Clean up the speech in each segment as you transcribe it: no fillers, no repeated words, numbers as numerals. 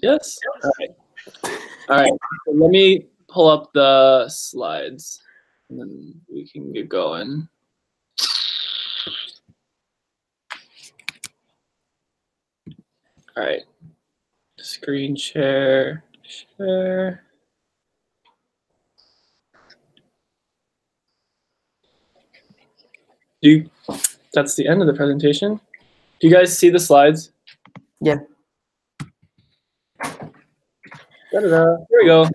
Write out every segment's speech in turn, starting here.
Yes. All right. All right. So let me pull up the slides, and then we can get going. All right. Screen share. Share. That's the end of the presentation. Do you guys see the slides? Yeah. Here we go.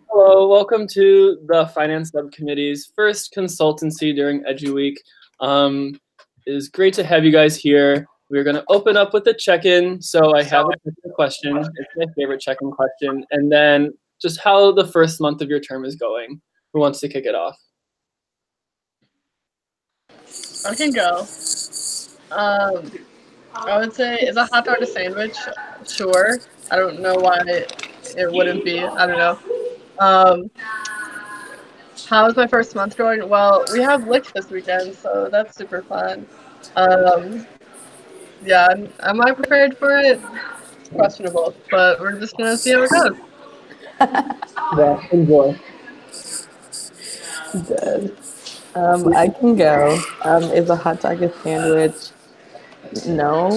Hello, welcome to the Finance Subcommittee's first consultancy during EduWeek. It is great to have you guys here. We're going to open up with a check-in. So I have a check-in question. It's my favorite check-in question. And then just how the first month of your term is going. Who wants to kick it off? I can go. I would say, is a hot dog a sandwich? Sure. I don't know why it wouldn't be. I don't know. How's my first month going? Well, we have licks this weekend, so that's super fun. Yeah, am I prepared for it? Questionable, but we're just gonna see how it goes. Yeah, enjoy. Good. I can go. Is a hot dog a sandwich? No,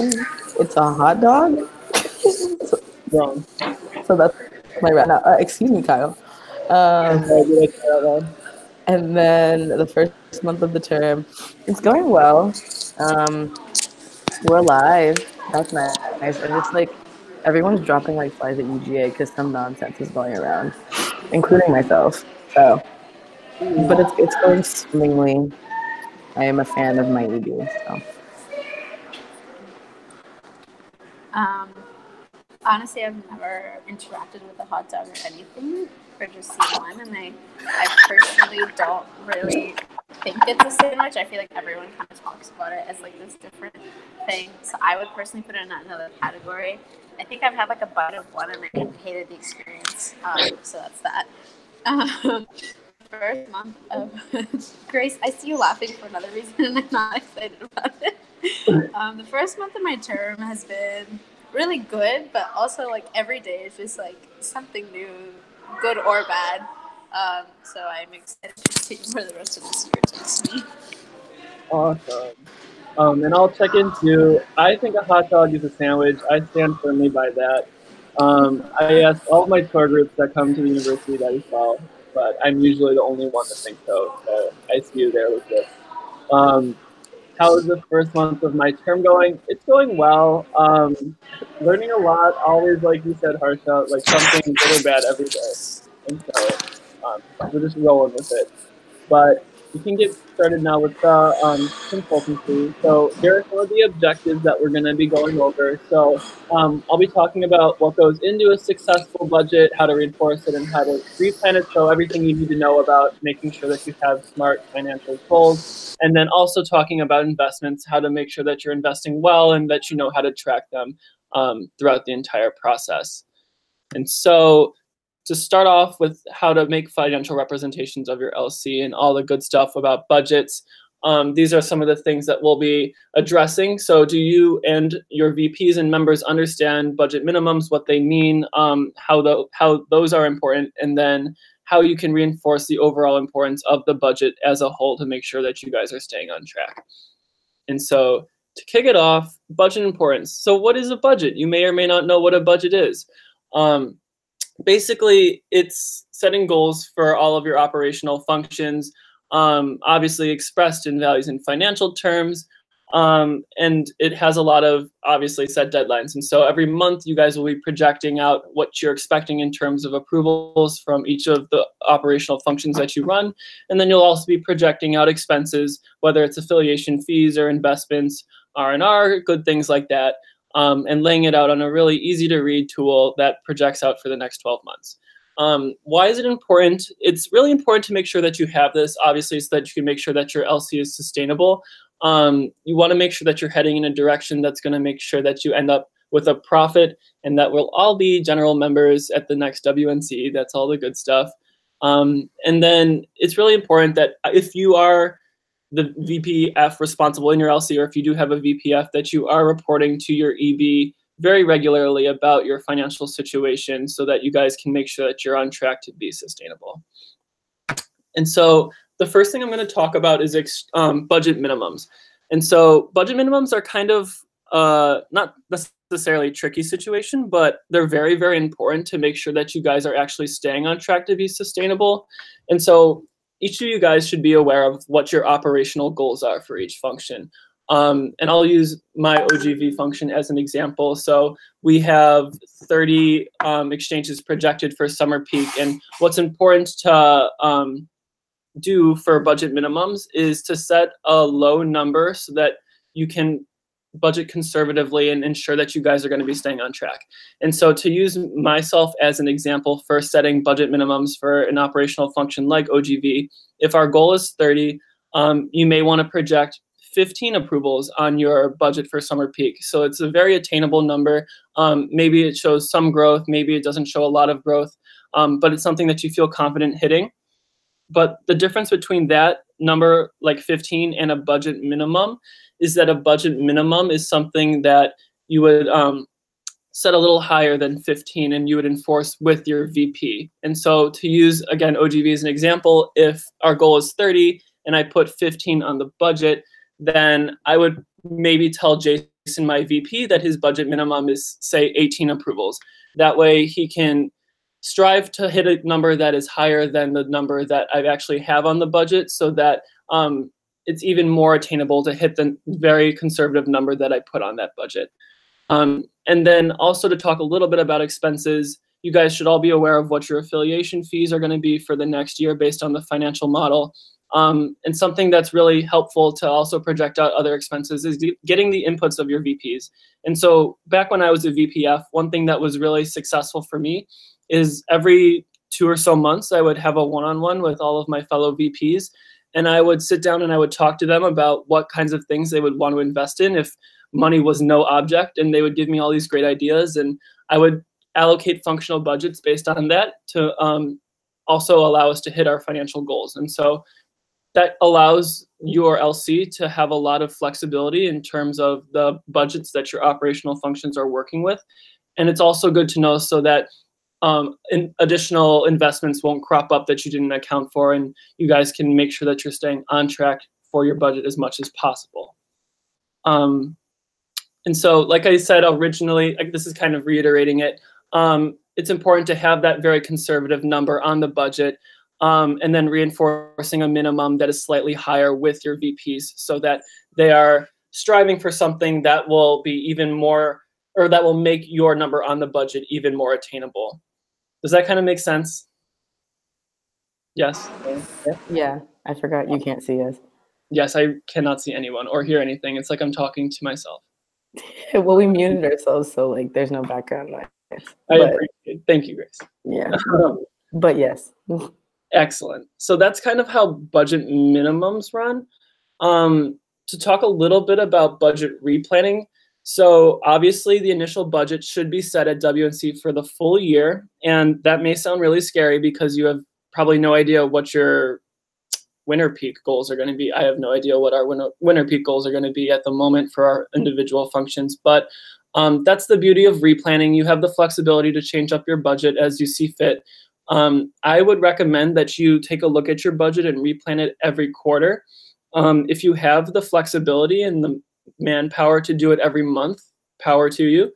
it's a hot dog. Wrong. So that's my round. Excuse me, Kyle. And then the first month of the term, it's going well. We're live. That's nice. And it's like everyone's dropping like flies at UGA because some nonsense is going around, including myself. So, but it's going swimmingly. I am a fan of my ED. So. Honestly, I've never interacted with a hot dog or anything, or just seen one, and I personally don't really think it's a sandwich. I feel like everyone kind of talks about it as like this different thing, so I would personally put it in another category. I think I've had like a bite of one, and I hated the experience, so that's that. First month of Grace, I see you laughing for another reason, and I'm not excited about it. The first month of my term has been really good, but also like every day is just like something new, good or bad. So I'm excited to see where the rest of this year takes me. Awesome. And I'll check in too. I think a hot dog is a sandwich. I stand firmly by that. I ask all my tour groups that come to the university that as well, but I'm usually the only one to think so. So I see you there with this. How is the first month of my term going? It's going well. Learning a lot, always, like you said, Harsha, like something good or bad every day. And so we're just rolling with it. But we can get started now with the consultancy. So here are some of the objectives that we're going to be going over. So I'll be talking about what goes into a successful budget, how to reinforce it, and how to replan it. So everything you need to know about making sure that you have smart financial goals. And then also talking about investments, how to make sure that you're investing well and that you know how to track them throughout the entire process. And so to start off with how to make financial representations of your LC and all the good stuff about budgets, these are some of the things that we'll be addressing. So do you and your VPs and members understand budget minimums, what they mean, how those are important, and then how you can reinforce the overall importance of the budget as a whole to make sure that you guys are staying on track. And so to kick it off, budget importance. So what is a budget? You may or may not know what a budget is. Basically, it's setting goals for all of your operational functions, obviously expressed in values in financial terms, and it has a lot of obviously set deadlines. And so every month you guys will be projecting out what you're expecting in terms of approvals from each of the operational functions that you run. And then you'll also be projecting out expenses, whether it's affiliation fees or investments, R&R, good things like that. And laying it out on a really easy to read tool that projects out for the next 12 months. Why is it important? It's really important to make sure that you have this, obviously, so that you can make sure that your LC is sustainable. You want to make sure that you're heading in a direction that's going to make sure that you end up with a profit and that we'll all be general members at the next WNC. That's all the good stuff. And then it's really important that if you are the VPF responsible in your LC, or if you do have a VPF, that you are reporting to your EB very regularly about your financial situation so that you guys can make sure that you're on track to be sustainable. And so the first thing I'm going to talk about is budget minimums. And so budget minimums are kind of not necessarily a tricky situation, but they're very, very important to make sure that you guys are actually staying on track to be sustainable. And so each of you guys should be aware of what your operational goals are for each function. And I'll use my OGV function as an example. So we have 30 exchanges projected for summer peak. And what's important to do for budget minimums is to set a low number so that you can budget conservatively and ensure that you guys are going to be staying on track. And so to use myself as an example for setting budget minimums for an operational function like OGV, if our goal is 30, you may want to project 15 approvals on your budget for summer peak. So it's a very attainable number. Maybe it shows some growth, maybe it doesn't show a lot of growth, but it's something that you feel confident hitting. But the difference between that number, like 15, and a budget minimum is that a budget minimum is something that you would set a little higher than 15 and you would enforce with your VP. And so to use, again, OGV as an example, if our goal is 30 and I put 15 on the budget, then I would maybe tell Jason, my VP, that his budget minimum is, say, 18 approvals. That way he can strive to hit a number that is higher than the number that I actually have on the budget so that it's even more attainable to hit the very conservative number that I put on that budget. And then also to talk a little bit about expenses, you guys should all be aware of what your affiliation fees are going to be for the next year based on the financial model. And something that's really helpful to also project out other expenses is getting the inputs of your VPs. And so back when I was a VPF, one thing that was really successful for me is every 2 or so months, I would have a one-on-one with all of my fellow VPs. And I would sit down and I would talk to them about what kinds of things they would want to invest in if money was no object. And they would give me all these great ideas. And I would allocate functional budgets based on that to also allow us to hit our financial goals. And so that allows your LC to have a lot of flexibility in terms of the budgets that your operational functions are working with. And it's also good to know so that additional investments won't crop up that you didn't account for, and you guys can make sure that you're staying on track for your budget as much as possible. And so, like I said originally, this is kind of reiterating it, it's important to have that very conservative number on the budget, and then reinforcing a minimum that is slightly higher with your VPs so that they are striving for something that will be even more, or that will make your number on the budget even more attainable. Does that kind of make sense? Yes? Yeah, I forgot you can't see us. Yes, I cannot see anyone or hear anything. It's like I'm talking to myself. Well, we muted ourselves, so like there's no background noise. I appreciate it. Thank you, Grace. Yeah, but yes. Excellent. So that's kind of how budget minimums run. To talk a little bit about budget replanning. So obviously the initial budget should be set at WNC for the full year. And that may sound really scary because you have probably no idea what your winter peak goals are going to be. I have no idea what our winter peak goals are going to be at the moment for our individual functions. But that's the beauty of replanning. You have the flexibility to change up your budget as you see fit. I would recommend that you take a look at your budget and replan it every quarter. If you have the flexibility and the manpower to do it every month, power to you.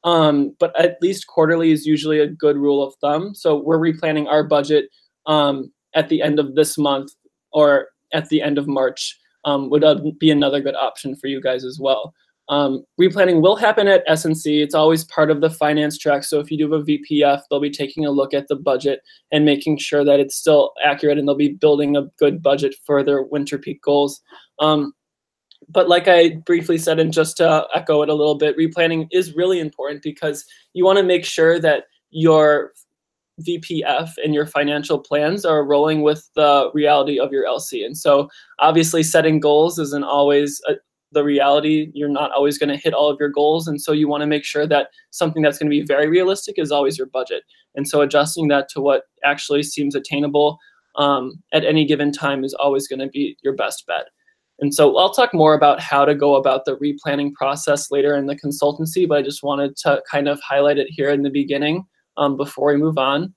But at least quarterly is usually a good rule of thumb. So we're replanning our budget at the end of this month or at the end of March would be another good option for you guys as well. Replanning will happen at SNC. It's always part of the finance track. So if you do have a VPF, they'll be taking a look at the budget and making sure that it's still accurate, and they'll be building a good budget for their winter peak goals. But like I briefly said, and just to echo it a little bit, replanning is really important because you want to make sure that your VPF and your financial plans are rolling with the reality of your LC. And so obviously setting goals isn't always the reality. You're not always going to hit all of your goals. And so you want to make sure that something that's going to be very realistic is always your budget. And so adjusting that to what actually seems attainable at any given time is always going to be your best bet. And so I'll talk more about how to go about the replanning process later in the consultancy, but I just wanted to kind of highlight it here in the beginning before we move on.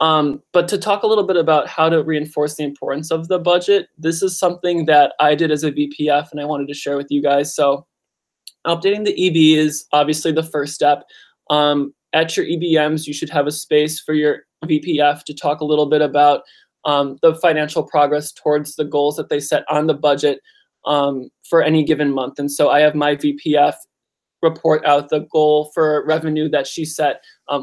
But to talk a little bit about how to reinforce the importance of the budget, this is something that I did as a VPF and I wanted to share with you guys. So updating the EB is obviously the first step. At your EBMs, you should have a space for your VPF to talk a little bit about the financial progress towards the goals that they set on the budget for any given month. And so I have my VPF report out the goal for revenue that she set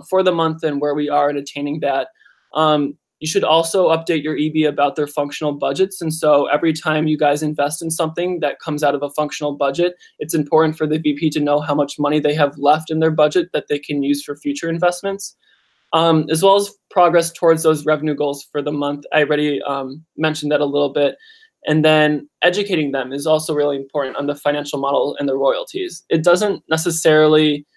for the month and where we are in attaining that. You should also update your EB about their functional budgets. And so every time you guys invest in something that comes out of a functional budget, it's important for the VP to know how much money they have left in their budget that they can use for future investments, as well as progress towards those revenue goals for the month. I already mentioned that a little bit. And then educating them is also really important on the financial model and the royalties. It doesn't necessarily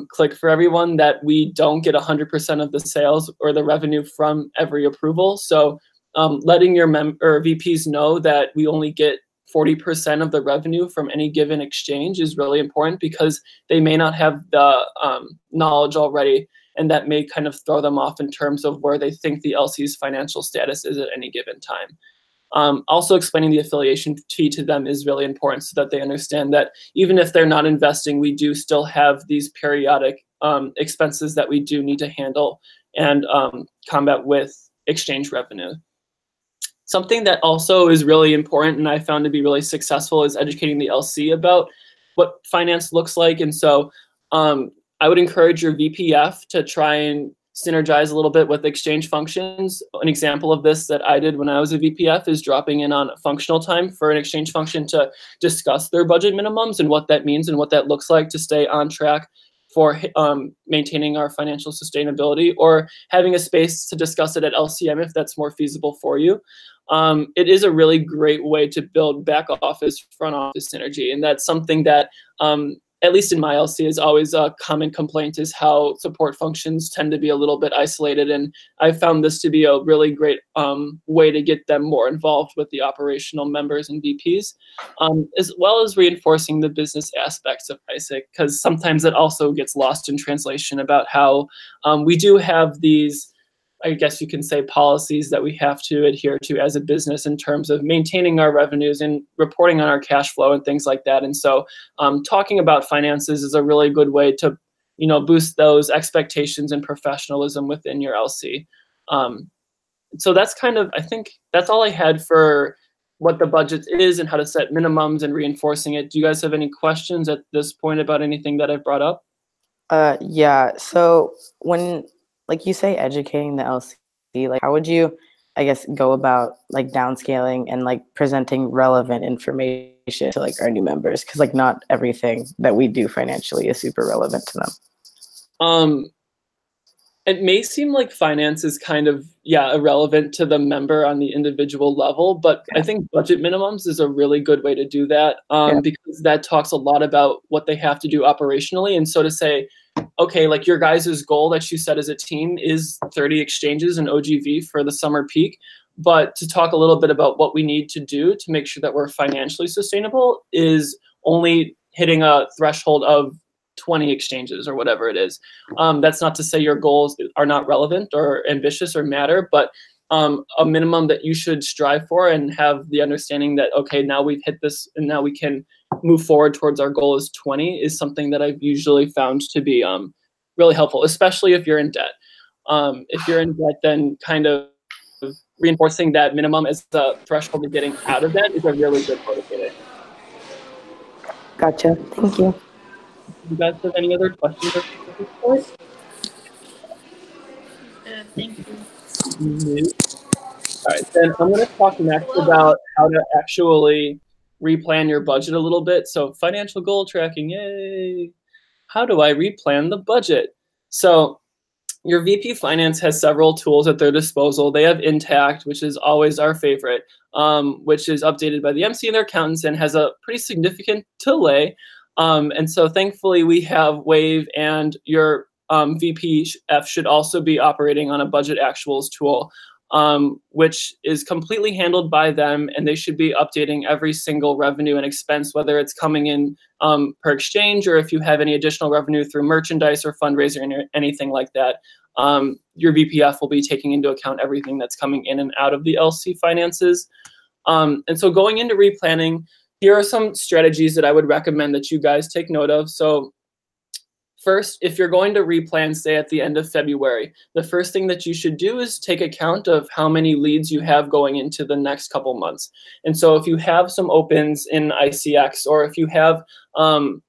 click for everyone that we don't get 100% of the sales or the revenue from every approval. So letting your VPs know that we only get 40% of the revenue from any given exchange is really important, because they may not have the knowledge already, and that may kind of throw them off in terms of where they think the LC's financial status is at any given time. Also explaining the affiliation fee to them is really important, so that they understand that even if they're not investing, we do still have these periodic expenses that we do need to handle and combat with exchange revenue. Something that also is really important and I found to be really successful is educating the LC about what finance looks like. And so I would encourage your VPF to try and synergize a little bit with exchange functions. An example of this that I did when I was a VPF is dropping in on functional time for an exchange function to discuss their budget minimums and what that means and what that looks like to stay on track for maintaining our financial sustainability, or having a space to discuss it at LCM if that's more feasible for you. It is a really great way to build back office, front office synergy. And that's something that at least in my LC, is always a common complaint, is how support functions tend to be a little bit isolated. And I found this to be a really great way to get them more involved with the operational members and VPs, as well as reinforcing the business aspects of ISIC, because sometimes it also gets lost in translation about how we do have these, I guess you can say, policies that we have to adhere to as a business in terms of maintaining our revenues and reporting on our cash flow and things like that. And so talking about finances is a really good way to, boost those expectations and professionalism within your LC. So that's kind of, I think that's all I had for what the budget is and how to set minimums and reinforcing it. Do you guys have any questions at this point about anything that I've brought up? Yeah, so when, like you say, educating the LC, like how would you, I guess, go about like downscaling and like presenting relevant information to like our new members? Because like not everything that we do financially is super relevant to them. It may seem like finance is kind of, irrelevant to the member on the individual level, but I think budget minimums is a really good way to do that, because that talks a lot about what they have to do operationally. And so to say, okay, like your guys' goal that you set as a team is 30 exchanges and OGV for the summer peak, but to talk a little bit about what we need to do to make sure that we're financially sustainable is only hitting a threshold of 20 exchanges or whatever it is. That's not to say your goals are not relevant or ambitious or matter, but a minimum that you should strive for and have the understanding that, okay, now we've hit this and now we can move forward towards our goal is 20 is something that I've usually found to be really helpful, especially if you're in debt. If you're in debt, then kind of reinforcing that minimum as the threshold to getting out of debt is a really good motivator. Gotcha. Thank you. You guys have any other questions at this point? Thank you. All right, then I'm going to talk next about how to actually replan your budget a little bit. So financial goal tracking, yay! How do I replan the budget? So your VP Finance has several tools at their disposal. They have Intact, which is always our favorite, which is updated by the MC and their accountants and has a pretty significant delay. And so thankfully we have Wave, and your VPF should also be operating on a budget actuals tool. which is completely handled by them, and they should be updating every single revenue and expense, whether it's coming in per exchange or if you have any additional revenue through merchandise or fundraising or anything like that. Your VPF will be taking into account everything that's coming in and out of the LC finances. And so going into replanning, here are some strategies that I would recommend that you guys take note of. So first, if you're going to replan, say at the end of February, the first thing that you should do is take account of how many leads you have going into the next couple months. And so if you have some opens in ICX, or if you have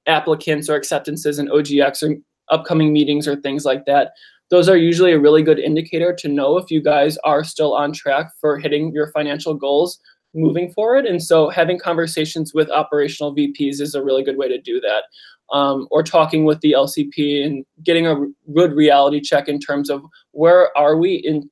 applicants or acceptances in OGX or upcoming meetings or things like that, those are usually a really good indicator to know if you guys are still on track for hitting your financial goals moving forward. And so having conversations with operational VPs is a really good way to do that. Or talking with the LCP and getting a good reality check in terms of where are we in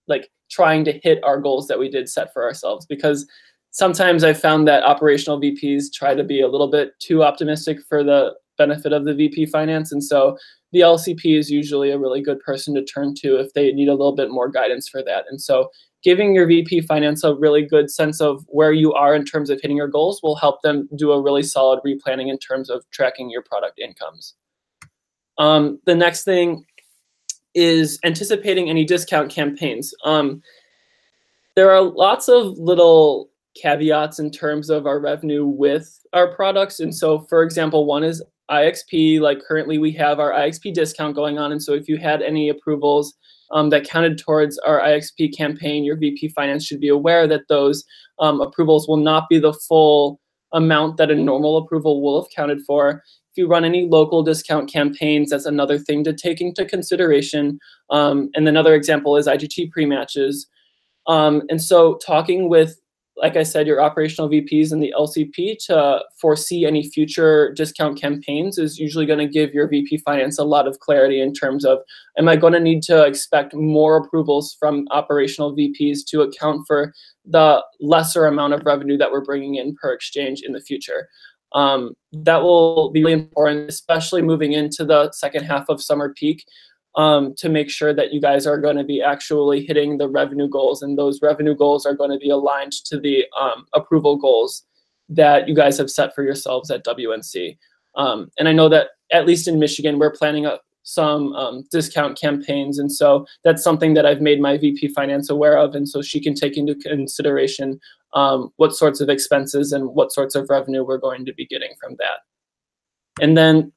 like trying to hit our goals that we did set for ourselves. Because sometimes I found that operational VPs try to be a little bit too optimistic for the benefit of the VP finance. And so the LCP is usually a really good person to turn to if they need a little bit more guidance for that. And so giving your VP finance a really good sense of where you are in terms of hitting your goals will help them do a really solid replanning in terms of tracking your product incomes. The next thing is anticipating any discount campaigns. There are lots of little caveats in terms of our revenue with our products. And so, for example, one is IXP. Like currently we have our IXP discount going on. And so if you had any approvals that counted towards our IXP campaign, your VP Finance should be aware that those approvals will not be the full amount that a normal approval will have counted for. If you run any local discount campaigns, that's another thing to take into consideration. And another example is IGT pre-matches. And so talking with, like I said, your operational VPs and the LCP to foresee any future discount campaigns is usually going to give your VP Finance a lot of clarity in terms of, am I going to need to expect more approvals from operational VPs to account for the lesser amount of revenue that we're bringing in per exchange in the future? That will be really important, especially moving into the second half of summer peak. To make sure that you guys are going to be actually hitting the revenue goals, and those revenue goals are going to be aligned to the approval goals that you guys have set for yourselves at WNC. And I know that at least in Michigan, we're planning some discount campaigns, and so that's something that I've made my VP Finance aware of, and so she can take into consideration what sorts of expenses and what sorts of revenue we're going to be getting from that. And then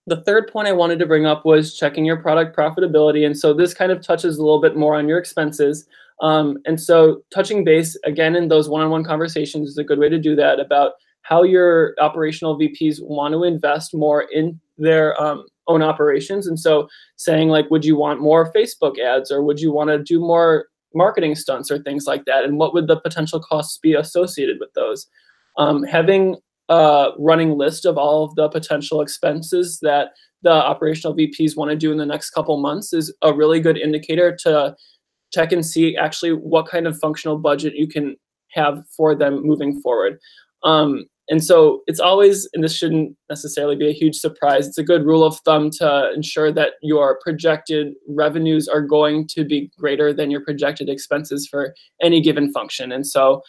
the third point I wanted to bring up was checking your product profitability. And so this kind of touches a little bit more on your expenses. And so touching base, again, in those one-on-one conversations is a good way to do that, about how your operational VPs want to invest more in their own operations. And so saying like, would you want more Facebook ads, or would you want to do more marketing stunts or things like that? And what would the potential costs be associated with those? Having running list of all of the potential expenses that the operational VPs want to do in the next couple months is a really good indicator to check and see actually what kind of functional budget you can have for them moving forward. And so it's always, and this shouldn't necessarily be a huge surprise, it's a good rule of thumb to ensure that your projected revenues are going to be greater than your projected expenses for any given function. And so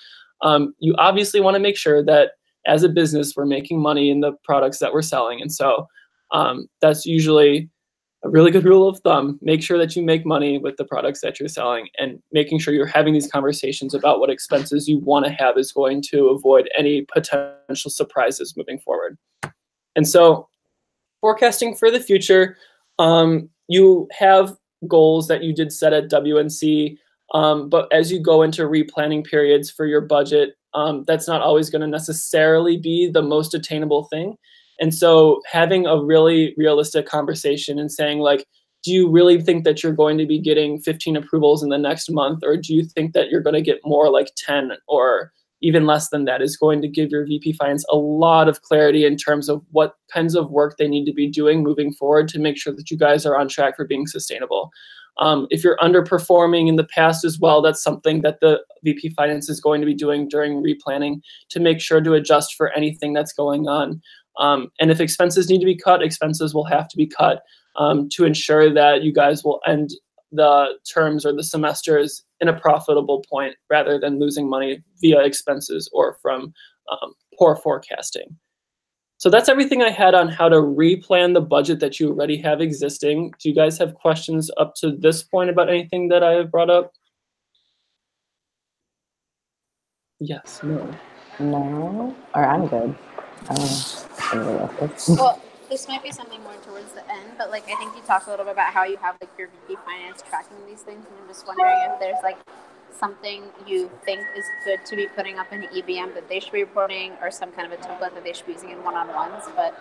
you obviously want to make sure that as a business, we're making money in the products that we're selling. And so that's usually a really good rule of thumb. Make sure that you make money with the products that you're selling, and making sure you're having these conversations about what expenses you want to have is going to avoid any potential surprises moving forward. And so forecasting for the future, you have goals that you did set at WNC, but as you go into replanning periods for your budget, that's not always going to necessarily be the most attainable thing. And so having a really realistic conversation and saying like, do you really think that you're going to be getting 15 approvals in the next month? Or do you think that you're going to get more like 10 or even less than that, is going to give your VP Finance a lot of clarity in terms of what kinds of work they need to be doing moving forward to make sure that you guys are on track for being sustainable. If you're underperforming in the past as well, that's something that the VP Finance is going to be doing during replanning to make sure to adjust for anything that's going on. And if expenses need to be cut, expenses will have to be cut to ensure that you guys will end the terms or the semesters in a profitable point rather than losing money via expenses or from poor forecasting. So that's everything I had on how to replan the budget that you already have existing. Do you guys have questions up to this point about anything that I have brought up? Yes, no. No, or I'm good. I don't know. Well, this might be something more towards the end, but like I think you talked a little bit about how you have like your VP finance tracking these things, and I'm just wondering if there's like something you think is good to be putting up in EBM that they should be reporting, or some kind of a template that they should be using in one-on-ones. But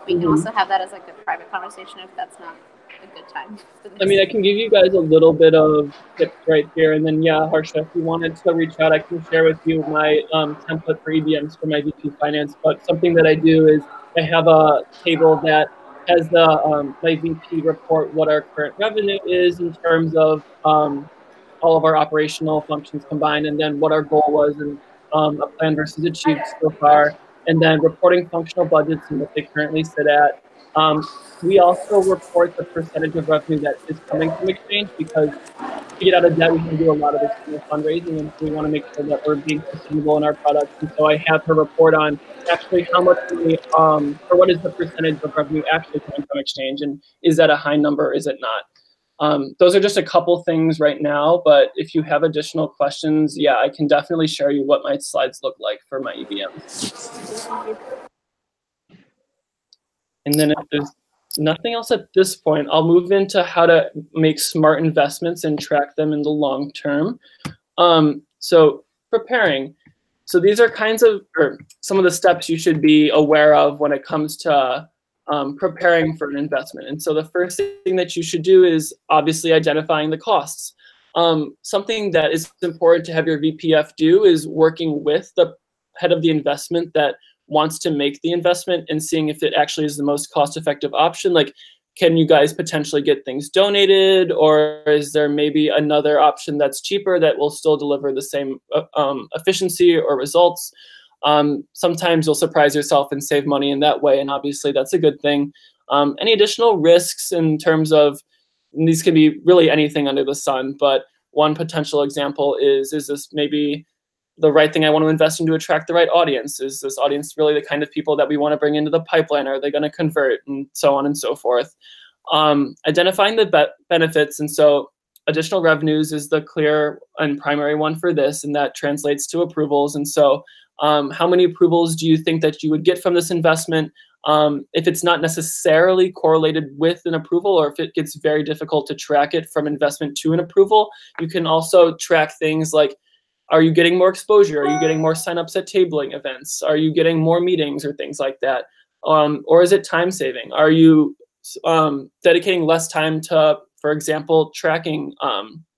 we can also have that as like a private conversation if that's not a good time. I mean, I can give you guys a little bit of tips right here, and then yeah, Harsha, if you wanted to reach out, I can share with you my template for EBMs for my VP Finance. But something that I do is I have a table that has the my VP report what our current revenue is in terms of all of our operational functions combined, and then what our goal was and a plan versus achieved so far, and then reporting functional budgets and what they currently sit at. We also report the percentage of revenue that is coming from exchange, because to get out of debt, we can do a lot of external fundraising, and so we want to make sure that we're being sustainable in our products. And so I have her report on actually how much we, or what is the percentage of revenue actually coming from exchange, and is that a high number, is it not? Those are just a couple things right now, but if you have additional questions, yeah, I can definitely share you what my slides look like for my EBMs. And then if there's nothing else at this point, I'll move into how to make smart investments and track them in the long term. So preparing. So these are some of the steps you should be aware of when it comes to preparing for an investment. And so the first thing that you should do is obviously identifying the costs. Something that is important to have your VPF do is working with the head of the investment that wants to make the investment and seeing if it actually is the most cost-effective option. Like, can you guys potentially get things donated, or is there maybe another option that's cheaper that will still deliver the same efficiency or results? Sometimes you'll surprise yourself and save money in that way, and obviously that's a good thing. Any additional risks in terms of, and these can be really anything under the sun, but one potential example is this maybe the right thing I want to invest in to attract the right audience? Is this audience really the kind of people that we want to bring into the pipeline? Are they going to convert? And so on and so forth. Identifying the benefits. And so additional revenues is the clear and primary one for this, and that translates to approvals. And so how many approvals do you think that you would get from this investment? If it's not necessarily correlated with an approval, or if it gets very difficult to track it from investment to an approval, you can also track things like, are you getting more exposure? Are you getting more signups at tabling events? Are you getting more meetings or things like that? Or is it time saving? Are you dedicating less time to, for example, tracking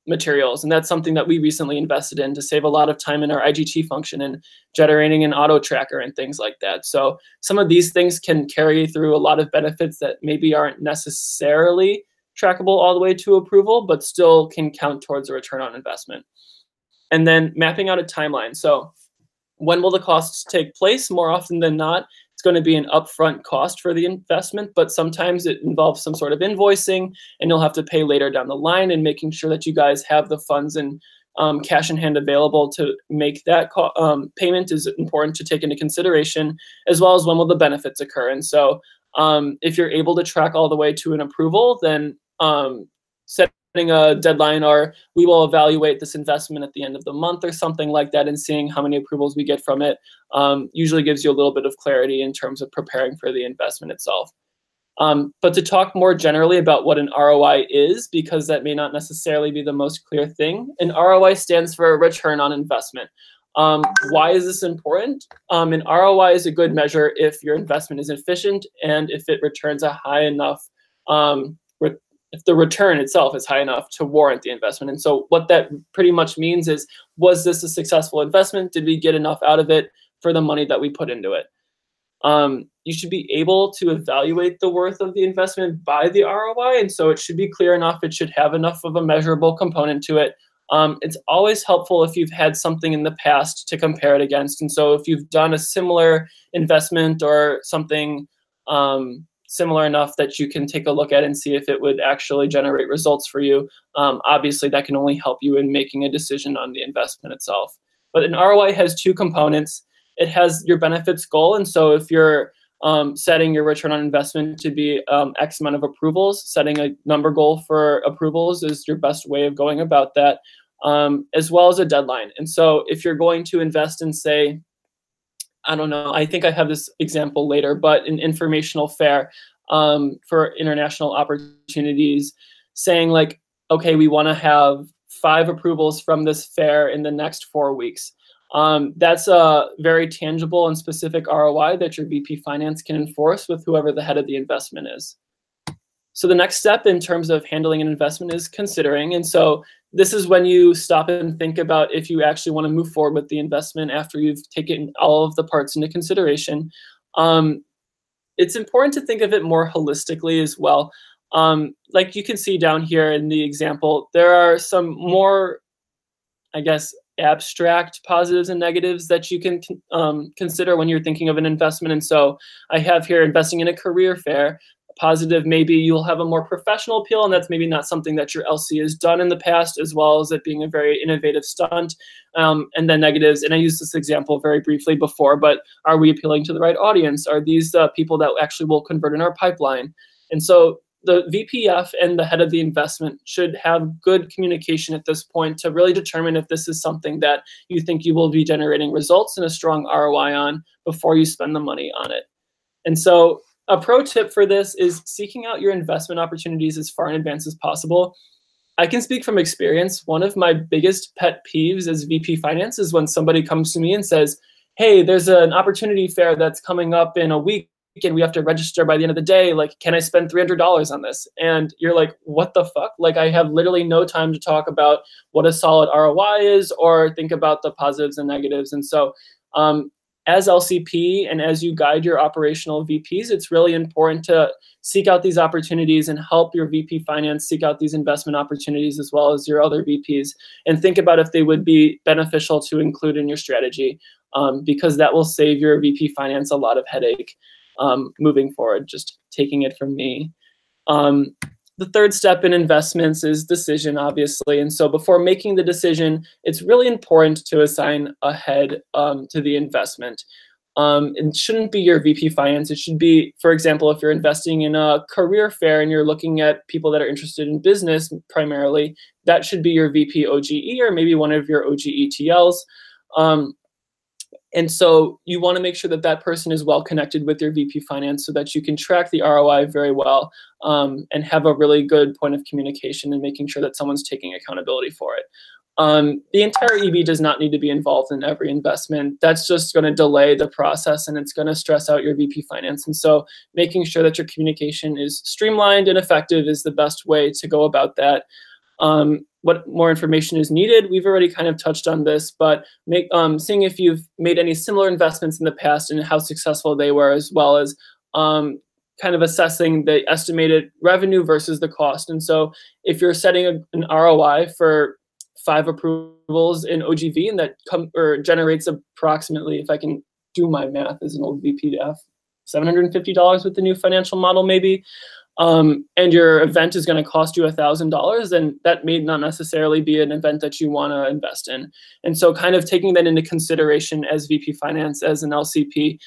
materials? And that's something that we recently invested in to save a lot of time in our IGT function and generating an auto tracker and things like that. So some of these things can carry through a lot of benefits that maybe aren't necessarily trackable all the way to approval, but still can count towards a return on investment. And then mapping out a timeline. So when will the costs take place? More often than not, it's going to be an upfront cost for the investment, but sometimes it involves some sort of invoicing, and you'll have to pay later down the line, and making sure that you guys have the funds and cash in hand available to make that payment is important to take into consideration, as well as when will the benefits occur. And so if you're able to track all the way to an approval, then setting a deadline, or we will evaluate this investment at the end of the month or something like that, and seeing how many approvals we get from it usually gives you a little bit of clarity in terms of preparing for the investment itself. But to talk more generally about what an ROI is, because that may not necessarily be the most clear thing, an ROI stands for a return on investment. Why is this important? An ROI is a good measure if your investment is efficient and if it returns a high enough if the return itself is high enough to warrant the investment. And so what that pretty much means is, was this a successful investment? Did we get enough out of it for the money that we put into it? You should be able to evaluate the worth of the investment by the ROI. And so it should be clear enough. It should have enough of a measurable component to it. It's always helpful if you've had something in the past to compare it against. And so if you've done a similar investment or something similar enough that you can take a look at and see if it would actually generate results for you. Obviously, that can only help you in making a decision on the investment itself. But an ROI has two components. It has your benefits goal, and so if you're setting your return on investment to be X amount of approvals, setting a number goal for approvals is your best way of going about that, as well as a deadline. And so if you're going to invest in, say, I don't know, I think I have this example later, but an informational fair for international opportunities, saying like, okay, we want to have 5 approvals from this fair in the next 4 weeks. That's a very tangible and specific ROI that your VP Finance can enforce with whoever the head of the investment is. So the next step in terms of handling an investment is considering. And so this is when you stop and think about if you actually want to move forward with the investment after you've taken all of the parts into consideration. It's important to think of it more holistically as well. Like you can see down here in the example, there are some more, I guess, abstract positives and negatives that you can consider when you're thinking of an investment. And so I have here investing in a career fair. Positive, maybe you'll have a more professional appeal, and that's maybe not something that your LC has done in the past, as well as it being a very innovative stunt. And then negatives, and I used this example very briefly before, but are we appealing to the right audience? Are these people that actually will convert in our pipeline? And so the VPF and the head of the investment should have good communication at this point to really determine if this is something that you think you will be generating results and a strong ROI on before you spend the money on it. And so a pro tip for this is seeking out your investment opportunities as far in advance as possible. I can speak from experience. One of my biggest pet peeves as VP Finance is when somebody comes to me and says, hey, there's an opportunity fair that's coming up in a week and we have to register by the end of the day. Like, can I spend $300 on this? And you're like, what the fuck? Like, I have literally no time to talk about what a solid ROI is or think about the positives and negatives. And so as LCP and as you guide your operational VPs, it's really important to seek out these opportunities and help your VP Finance seek out these investment opportunities as well as your other VPs, and think about if they would be beneficial to include in your strategy, because that will save your VP Finance a lot of headache moving forward, just taking it from me. The third step in investments is decision, obviously. And so before making the decision, it's really important to assign a head to the investment. It shouldn't be your VP Finance. It should be, for example, if you're investing in a career fair and you're looking at people that are interested in business primarily, that should be your VP OGE or maybe one of your OGE TLs. And so you want to make sure that that person is well connected with your VP Finance so that you can track the ROI very well and have a really good point of communication and making sure that someone's taking accountability for it. The entire EB does not need to be involved in every investment. That's just going to delay the process and it's going to stress out your VP Finance. And so making sure that your communication is streamlined and effective is the best way to go about that. What more information is needed? We've already kind of touched on this, but seeing if you've made any similar investments in the past and how successful they were, as well as kind of assessing the estimated revenue versus the cost. And so if you're setting an ROI for 5 approvals in OGV and that generates approximately, if I can do my math as an old VPF, $750 with the new financial model maybe, and your event is going to cost you $1,000, then that may not necessarily be an event that you want to invest in. And so kind of taking that into consideration as VP Finance, as an LCP,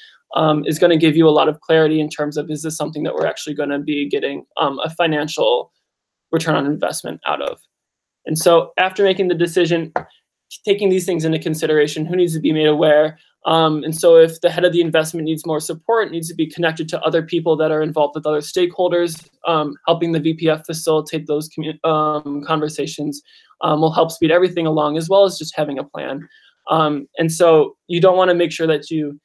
is going to give you a lot of clarity in terms of, is this something that we're actually going to be getting a financial return on investment out of? And so after making the decision, taking these things into consideration, who needs to be made aware? And so if the head of the investment needs more support, it needs to be connected to other people that are involved with other stakeholders, helping the VPF facilitate those conversations will help speed everything along, as well as just having a plan. And so you don't want to make sure that you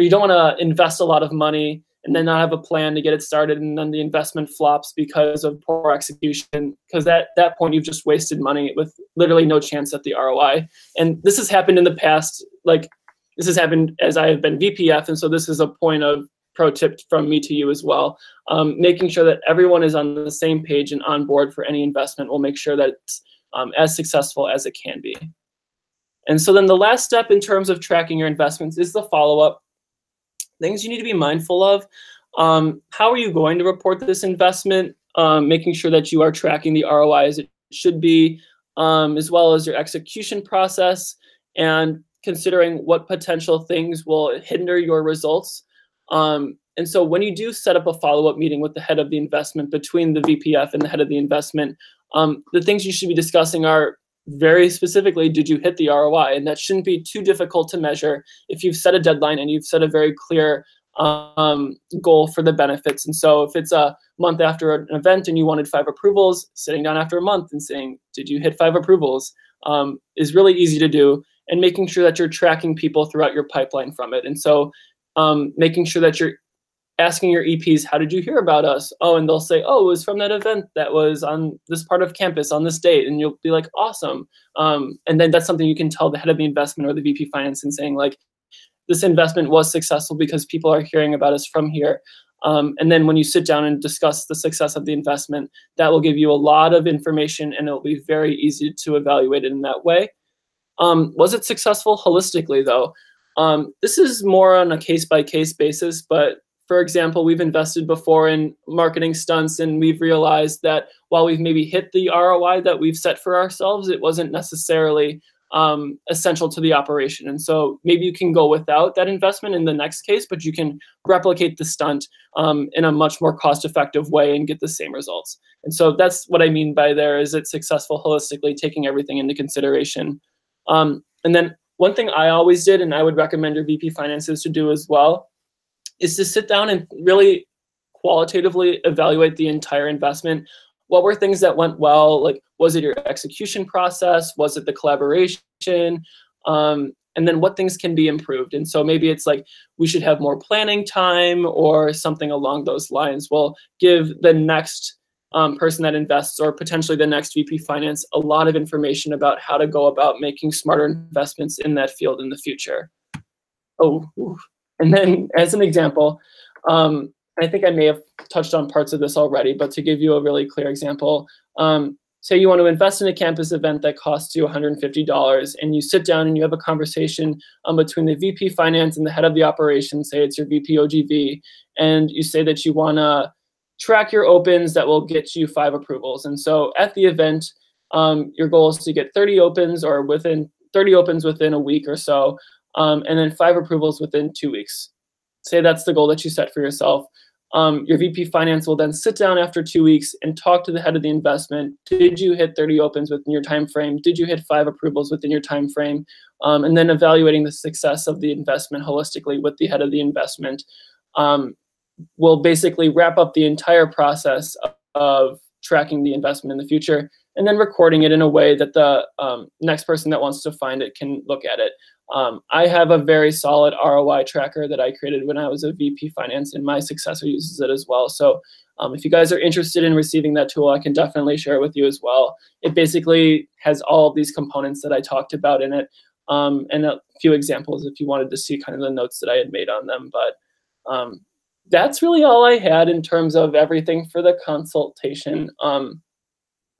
don't want to invest a lot of money and then not have a plan to get it started, and then the investment flops because of poor execution, because at that point you've just wasted money with literally no chance at the ROI. And this has happened in the past, like this has happened as I have been VPF, and so this is a point of pro tip from me to you as well. Making sure that everyone is on the same page and on board for any investment will make sure that it's as successful as it can be. And so then the last step in terms of tracking your investments is the follow-up. Things you need to be mindful of. How are you going to report this investment? Making sure that you are tracking the ROI as it should be, as well as your execution process, and considering what potential things will hinder your results. And so when you do set up a follow-up meeting with the head of the investment, between the VPF and the head of the investment, the things you should be discussing are very specifically, did you hit the ROI? And that shouldn't be too difficult to measure if you've set a deadline and you've set a very clear goal for the benefits. And so if it's a month after an event and you wanted 5 approvals, sitting down after a month and saying, did you hit 5 approvals, is really easy to do, and making sure that you're tracking people throughout your pipeline from it. And so making sure that you're asking your EPs, how did you hear about us? Oh, and they'll say, oh, it was from that event that was on this part of campus on this date. And you'll be like, awesome. And then that's something you can tell the head of the investment or the VP finance and saying, like, this investment was successful because people are hearing about us from here. And then when you sit down and discuss the success of the investment, that will give you a lot of information, and it'll be very easy to evaluate it in that way. Was it successful holistically, though? This is more on a case-by-case basis, but for example, we've invested before in marketing stunts, and we've realized that while we've maybe hit the ROI that we've set for ourselves, it wasn't necessarily essential to the operation. And so maybe you can go without that investment in the next case, but you can replicate the stunt in a much more cost-effective way and get the same results. And so that's what I mean by there, is it successful holistically, taking everything into consideration. And then one thing I always did, and I would recommend your VP finances to do as well, is to sit down and really qualitatively evaluate the entire investment. What were things that went well? Like, was it your execution process? Was it the collaboration? And then what things can be improved? And so maybe it's like, we should have more planning time or something along those lines. Will give the next person that invests, or potentially the next VP finance, a lot of information about how to go about making smarter investments in that field in the future. Oh, ooh. And then as an example, I think I may have touched on parts of this already, but to give you a really clear example, say you want to invest in a campus event that costs you $150, and you sit down and you have a conversation between the VP finance and the head of the operation, say it's your VP OGV, and you say that you want to track your opens that will get you 5 approvals. And so at the event, your goal is to get 30 opens, or within 30 opens within a week or so, and then 5 approvals within 2 weeks. Say that's the goal that you set for yourself. Your VP finance will then sit down after 2 weeks and talk to the head of the investment. Did you hit 30 opens within your time frame? Did you hit 5 approvals within your time frame? And then evaluating the success of the investment holistically with the head of the investment will basically wrap up the entire process of tracking the investment in the future, and then recording it in a way that the next person that wants to find it can look at it. I have a very solid ROI tracker that I created when I was a VP finance, and my successor uses it as well. So if you guys are interested in receiving that tool, I can definitely share it with you as well. It basically has all of these components that I talked about in it, and a few examples if you wanted to see kind of the notes that I had made on them. But that's really all I had in terms of everything for the consultation.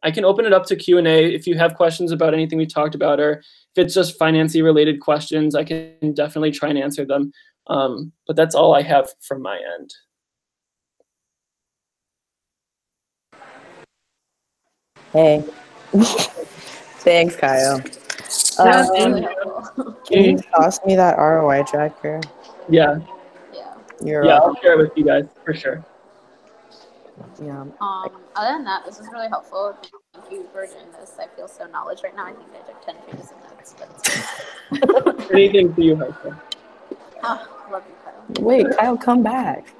I can open it up to Q&A if you have questions about anything we talked about, or if it's just financy related questions, I can definitely try and answer them. But that's all I have from my end. Hey. Thanks, Kyle. Thank Can you toss me that ROI tracker? Yeah. Yeah. I'll share it with you guys for sure. Yeah. Other than that, this is really helpful. Thank you for doing this. I feel so knowledge right now. I think I took 10 pages of notes. But Anything for you, Heiko? Oh, love you, Kyle. Wait, Kyle, come back.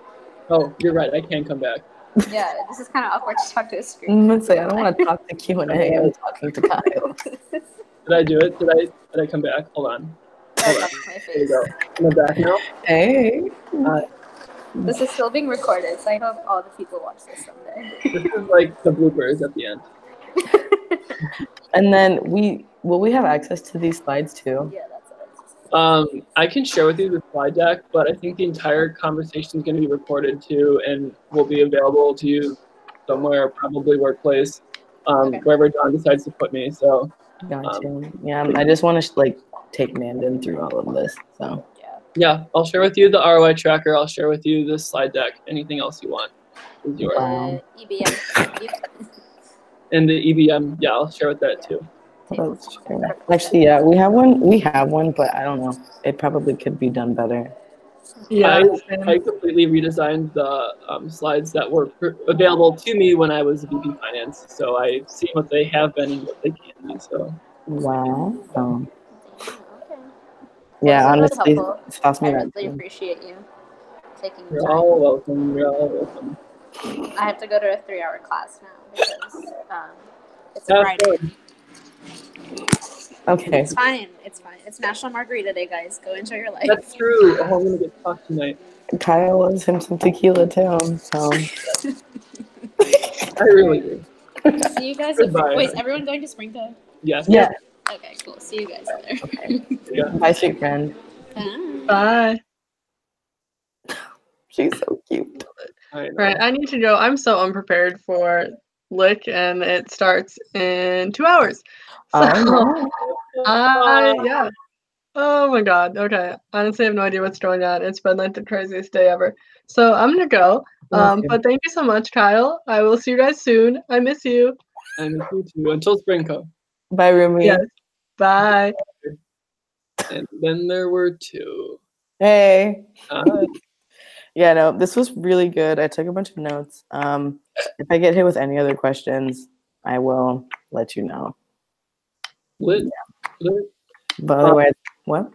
Oh, you're right. I can come back. Yeah, this is kind of awkward to talk to a screen. I'm gonna say, I don't want to talk to Q&A. I'm talking to Kyle. Did I do it? Did I come back? Hold on. Hold on, my There you face. go. I'm back now. Hey. This is still being recorded, so I hope all the people watch this someday. This is like the bloopers at the end. And then will we have access to these slides too? Yeah, that's what I can share with you the slide deck, but I think the entire conversation is going to be recorded too, and will be available to you somewhere, probably workplace, wherever John decides to put me. So, Gotcha. Yeah, I just want to like take Mandan through all of this. So Yeah, I'll share with you the ROI tracker. I'll share with you the slide deck. Anything else you want is yours. Wow. EBM. And the EBM, yeah, I'll share with that too. Let's share. Actually, yeah, we have one. We have one, but I don't know. It probably could be done better. Yeah. I completely redesigned the slides that were available to me when I was VP Finance. So I've seen what they have been and what they can be. So Wow. Okay. Yeah, Well, honestly, really helpful. it's cost me I that really too. appreciate you taking the you're time. all welcome. You're all welcome. I have to go to a 3-hour class now because it's Have Friday. fun. Okay. It's fine. It's fine. It's National Margarita Day, guys. Go enjoy your life. That's true. Oh, I'm gonna get fucked tonight. Kyle loves him some tequila too. So I really do. See you guys. Goodbye. Wait, is everyone going to Springtime? Yes. yeah. Okay, cool. See you guys there. Yeah. Bye, sweet friend. Bye. She's so cute. I know. Right, I need to go. I'm so unprepared for Lick, and it starts in 2 hours. So, Oh, yeah. Oh my God. Okay. Honestly, I have no idea what's going on. It's been like the craziest day ever. So I'm gonna go. But thank you so much, Kyle. I will see you guys soon. I miss you. I miss you too. Until spring comes. bye, Rumi. Yes. Bye. And then there were two. Hey. Hi. Yeah, no, this was really good. I took a bunch of notes. If I get hit with any other questions, I will let you know. Lit. But otherwise, what?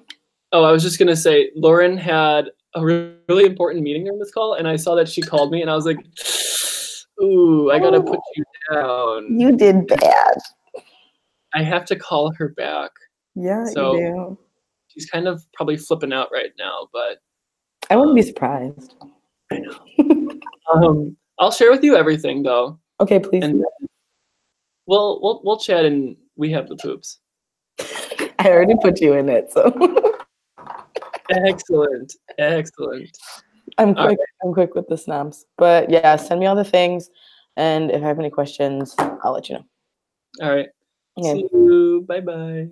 Oh, I was just gonna say, Lauren had a really important meeting during this call, and I saw that she called me, and I was like, "Ooh, I gotta put you down." You did bad. I have to call her back. Yeah, So you do. she's kind of probably flipping out right now, but I wouldn't be surprised. I'll share with you everything though. Okay, please. And we'll chat and we have the poops. I already put you in it, so Excellent. I'm quick. I'm quick with the snaps. But yeah, send me all the things, and if I have any questions, I'll let you know. All right. Okay. See you. Bye.